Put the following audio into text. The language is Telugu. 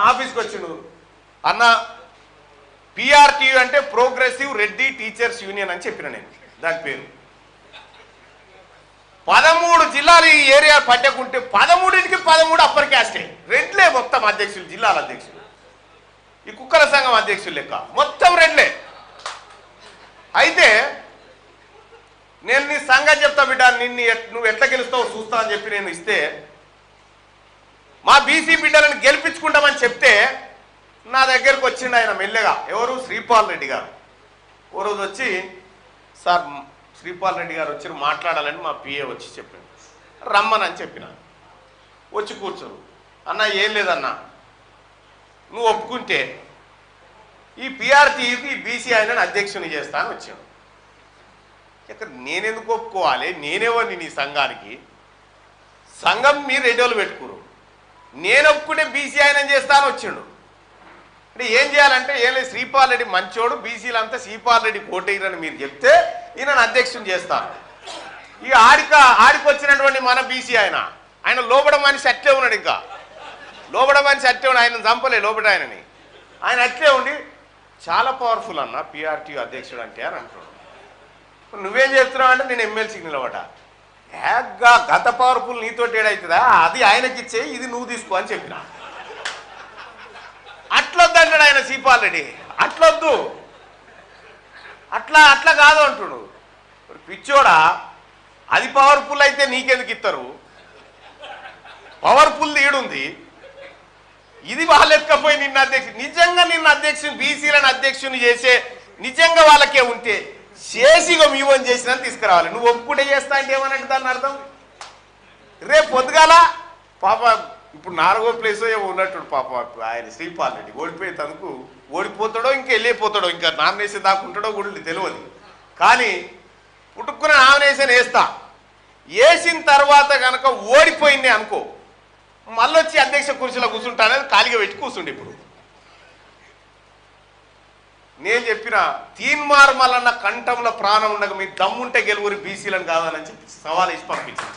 ఆఫీస్కి వచ్చిండు, అన్న పిఆర్టీయూ అంటే ప్రోగ్రెసివ్ రెడ్డి టీచర్స్ యూనియన్ అని చెప్పిన నేను. దాని పేరు 13 జిల్లాలు ఈ ఏరియా పట్టకుంటే 13కి 13 అప్పర్ క్యాస్టే, రెడ్లే మొత్తం అధ్యక్షులు, జిల్లాల అధ్యక్షులు, ఈ కుక్కల సంఘం అధ్యక్షులు లెక్క మొత్తం రెడ్లే. అయితే నేను నీ సంగతి చెప్తా బిడ్డ, నువ్వు ఎట్లా గెలుస్తావు చూస్తా అని చెప్పి నేను ఇస్తే, మా బీసీ బిడ్డలను గెలిపించుకుంటామని చెప్తే నా దగ్గరకు వచ్చిండు ఆయన మెల్లగా. ఎవరు? శ్రీపాల్ రెడ్డి గారు. ఓ రోజు వచ్చి, సార్ శ్రీపాల్ రెడ్డి గారు వచ్చి మాట్లాడాలని మా పిఏ వచ్చి చెప్పిండు, రమ్మనని చెప్పిన. వచ్చి కూర్చోరు. అన్న ఏం లేదన్నా, నువ్వు ఒప్పుకుంటే ఈ పిఆర్టీకి బీసీ ఆయనను అధ్యక్షుని చేస్తా అని వచ్చాడు. ఇక్కడ నేనెందుకు ఒప్పుకోవాలి? నేనేవని నీ సంఘానికి? సంఘం మీరు రెడ్డిలు పెట్టుకోరు, నేను ఒప్పుకుంటే బీసీ ఆయన చేస్తాను వచ్చిండు. అంటే ఏం చేయాలంటే ఏం లేదు, శ్రీపాల్ రెడ్డి మంచోడు, బీసీలంతా శ్రీపాల్ రెడ్డి కోటయ్యరని మీరు చెప్తే ఈయనను అధ్యక్షుని చేస్తాను. ఇక ఆడికి వచ్చినటువంటి మన బీసీ ఆయన లోబడ మనిషి అట్లే ఉన్నాడు, ఇంకా లోబడ మనిషి అట్లే ఉన్నాడు, ఆయన చంపలే లోబడ ఆయనని. ఆయన అట్లే ఉండి చాలా పవర్ఫుల్ అన్న పిఆర్టీ అధ్యక్షుడు అంటే అని అంటున్నాడు. నువ్వేం చేస్తున్నావు అంటే నేను ఎమ్మెల్సీకి నిలబడ్డా. హ్యాగ్గా గత పవర్ఫుల్ నీతోటి ఏడవుతుందా, అది ఆయనకి ఇచ్చే, ఇది నువ్వు తీసుకో అని చెప్పిన. అట్లొద్దు అంటాడు ఆయన శ్రీపాల్ రెడ్డి, అట్లొద్దు, అట్లా కాదు అంటుడు. పిచ్చోడా, అది పవర్ఫుల్ అయితే నీకెందుకు ఇస్తారు? పవర్ఫుల్ ఈడుంది, ఇది వాళ్ళు ఎత్తుకపోయి నిన్న అధ్యక్షుడు, నిజంగా నిన్న అధ్యక్షుని బీసీలను అధ్యక్షుని చేసే నిజంగా వాళ్ళకే ఉంటే చేసిగా మీవని చేసినా తీసుకురావాలి. నువ్వు ఒప్పుకుంటే చేస్తా అంటే ఏమన్నట్టు దాన్ని అర్థం? రేపు పొద్దుగాల పాప ఇప్పుడు 4వ ప్లేస్ ఉన్నట్టు పాప ఆయన శ్రీపాల్ రెడ్డి ఓడిపోయే తనకు ఓడిపోతాడో ఇంకా వెళ్ళిపోతాడో, ఇంకా నామినేషన్ దాకుంటాడో కూడా తెలియదు. కానీ పుట్టుకున్న నామినేషన్ వేసిన తర్వాత కనుక ఓడిపోయింది అనుకో, మళ్ళీ వచ్చి అధ్యక్ష కుర్చీలో కూర్చుంటానని ఖాళీగా పెట్టి కూర్చుండి. ఇప్పుడు నేను చెప్పిన తీన్మార్ మల్లన్న కంఠంలో ప్రాణం ఉండగా మీ దమ్ముంటే గెలువురి బీసీలను కావాలని చెప్పి సవాల్ వేసి పంపించాను.